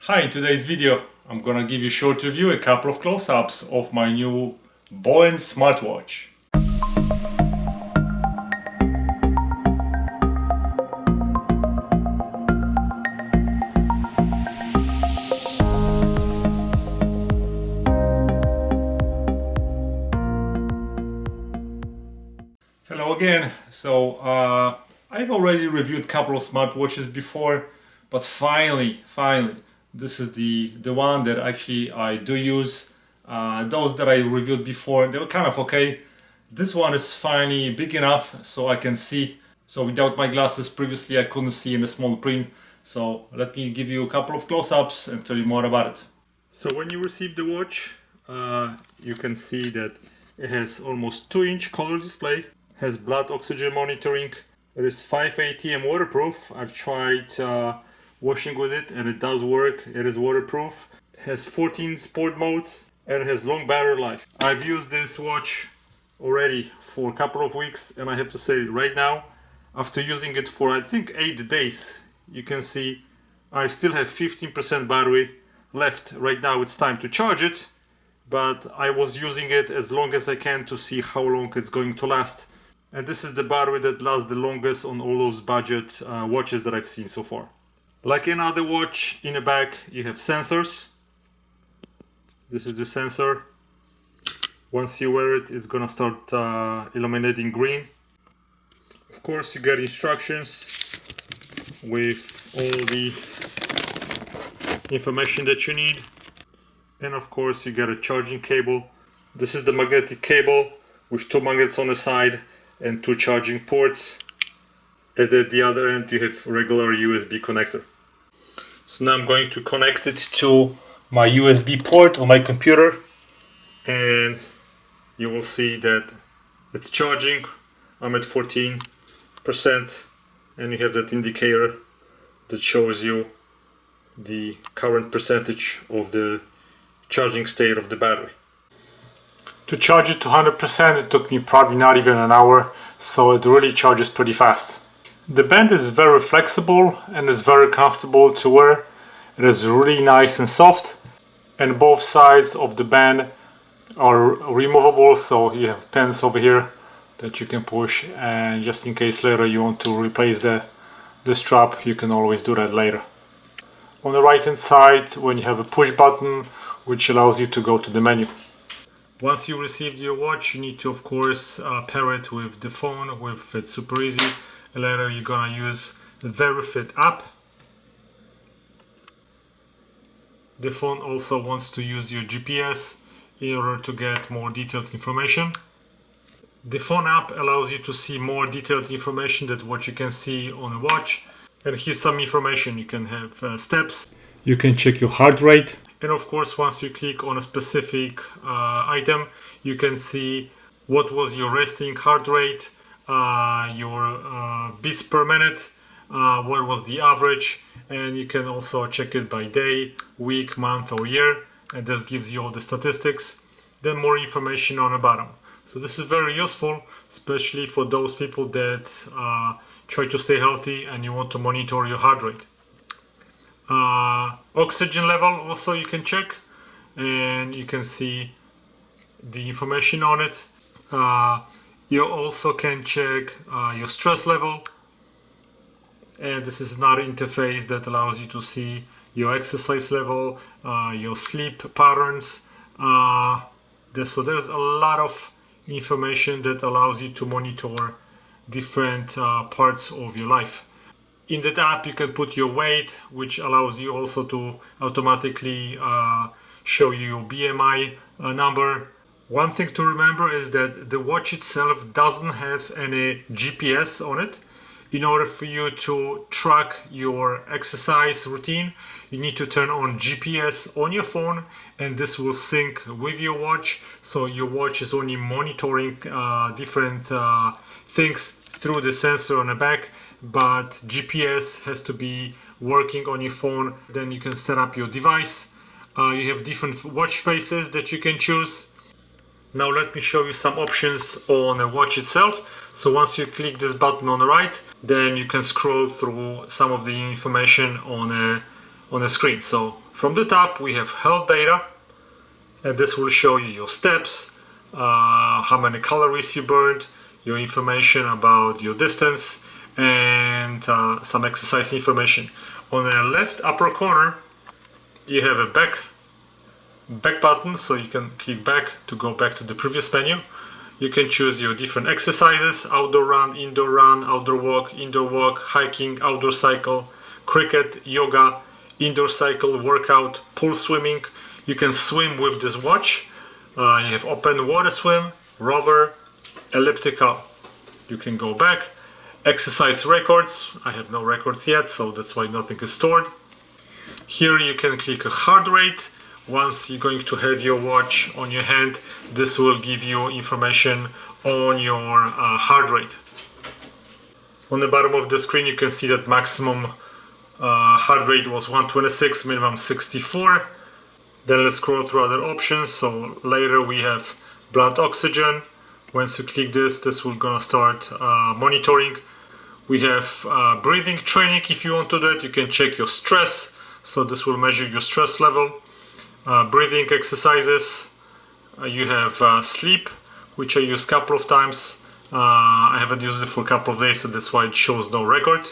Hi, in today's video I'm gonna give you a short review, a couple of close-ups of my new Boean smartwatch. Hello again. I've already reviewed a couple of smartwatches before, but finally, this is the one that actually I do use. Those that I reviewed before, they were kind of okay. This one is finally big enough so I can see. So without my glasses, previously I couldn't see in the small print. So let me give you a couple of close-ups and tell you more about it. So when you receive the watch, you can see that it has almost 2-inch color display, has blood oxygen monitoring. It is 5 ATM waterproof. I've tried washing with it and it does work. It is waterproof. It has 14 sport modes and it has long battery life. I've used this watch already for a couple of weeks, and I have to say right now, after using it for I think 8 days, you can see I still have 15% battery left. Right now it's time to charge it, but I was using it as long as I can to see how long it's going to last. And this is the battery that lasts the longest on all those budget watches that I've seen so far. Like any other watch, in the back you have sensors. This is the sensor. Once you wear it, it's gonna start illuminating green. Of course, you get instructions with all the information that you need. And of course, you get a charging cable. This is the magnetic cable with 2 magnets on the side and 2 charging ports, and at the other end you have regular USB connector. So now I'm going to connect it to my USB port on my computer, and you will see that it's charging. I'm at 14%, and you have that indicator that shows you the current percentage of the charging state of the battery. To charge it to 100%, it took me probably not even an hour, so it really charges pretty fast. The band is very flexible and is very comfortable to wear. It is really nice and soft, and both sides of the band are removable, so you have pins over here that you can push, and just in case later you want to replace the strap, you can always do that later. On the right hand side, when you have a push button which allows you to go to the menu. Once you receive your watch, you need to of course pair it with the phone with It's super easy. Later you're gonna use the VeriFit app. The phone also wants to use your GPS in order to get more detailed information. The phone app allows you to see more detailed information than what you can see on a watch. And here's some information. You can have steps. You can check your heart rate. And of course, once you click on a specific item, you can see what was your resting heart rate, your beats per minute, what was the average, and you can also check it by day, week, month or year, and this gives you all the statistics. Then more information on the bottom. So this is very useful, especially for those people that try to stay healthy and you want to monitor your heart rate. Oxygen level also you can check, and you can see the information on it. You also can check your stress level, and this is another interface that allows you to see your exercise level, your sleep patterns. So there's a lot of information that allows you to monitor different parts of your life. In that app you can put your weight, which allows you also to automatically show you your BMI number. One thing to remember is that the watch itself doesn't have any GPS on it. In order for you to track your exercise routine, you need to turn on GPS on your phone, and this will sync with your watch. So your watch is only monitoring different things through the sensor on the back, but GPS has to be working on your phone. Then you can set up your device. You have different watch faces that you can choose. Now let me show you some options on the watch itself. So once you click this button on the right, then you can scroll through some of the information on on the screen. So from the top we have health data, and this will show you your steps, how many calories you burned, your information about your distance, and some exercise information. On the left upper corner you have a back button, so you can click back to go back to the previous menu. You can choose your different exercises: outdoor run, outdoor walk, indoor walk, hiking, outdoor cycle, cricket, yoga, indoor cycle, workout, pool swimming. You can swim with this watch. You have open water swim, rover, elliptical. You can go back. Exercise records. I have no records yet, so that's why nothing is stored. Here you can click a heart rate. Once you're going to have your watch on your hand, this will give you information on your heart rate. On the bottom of the screen you can see that maximum heart rate was 126, minimum 64. Then let's scroll through other options. So later we have blood oxygen. Once you click this, this will gonna start monitoring. We have breathing training. If you want to do it, you can check your stress. So this will measure your stress level. Breathing exercises. You have sleep, which I used a couple of times. I haven't used it for a couple of days, so that's why it shows no record.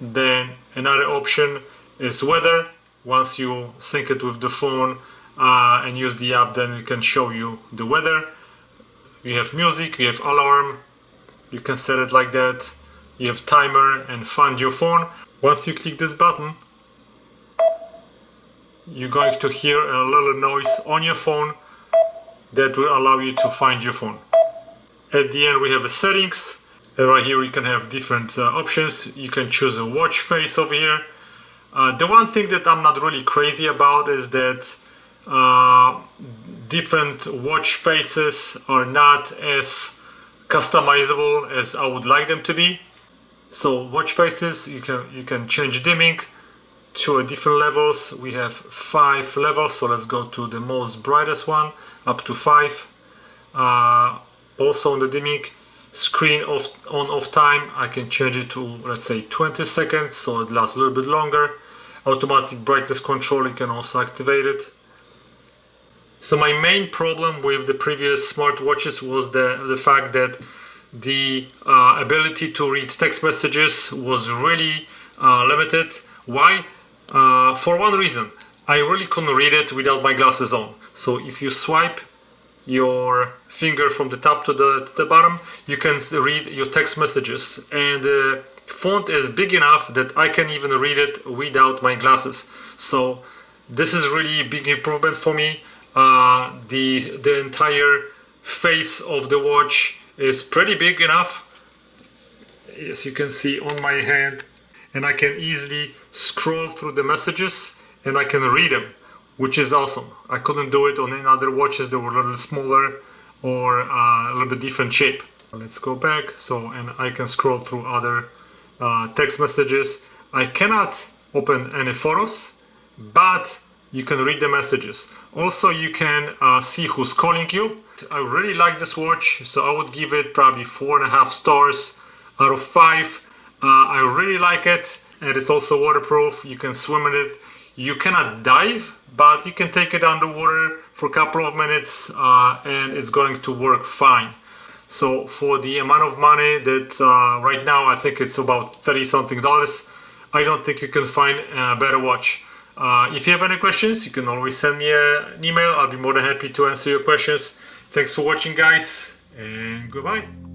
Then another option is weather. Once you sync it with the phone and use the app, then it can show you the weather. You have music, you have alarm. You can set it like that. You have timer and find your phone. Once you click this button, you're going to hear a little noise on your phone that will allow you to find your phone. At the end we have a settings, and right here you can have different options. You can choose a watch face over here. The one thing that I'm not really crazy about is that different watch faces are not as customizable as I would like them to be. So watch faces, you can change dimming to different levels. We have 5 levels, so let's go to the most brightest one, up to 5. Also on the dimming, screen on off time, I can change it to, let's say, 20 seconds, so it lasts a little bit longer. Automatic brightness control, you can also activate it. So my main problem with the previous smartwatches was the fact that the ability to read text messages was really limited. Why? For one reason, I really couldn't read it without my glasses on. So if you swipe your finger from the top to the bottom, you can read your text messages, and the font is big enough that I can even read it without my glasses. So this is really a big improvement for me. The entire face of the watch is pretty big enough, as you can see on my hand, and I can easily scroll through the messages and I can read them, which is awesome. I couldn't do it on any other watches that were a little smaller or a little bit different shape. Let's go back. So, and I can scroll through other text messages. I cannot open any photos, but you can read the messages. Also, you can see who's calling you. I really like this watch, so I would give it probably 4.5 stars out of 5. I really like it, and it's also waterproof. You can swim in it. You cannot dive, but you can take it underwater for a couple of minutes and it's going to work fine. So for the amount of money that right now, I think it's about $30 something, I don't think you can find a better watch. If you have any questions, you can always send me an email. I'll be more than happy to answer your questions. Thanks for watching, guys, and goodbye.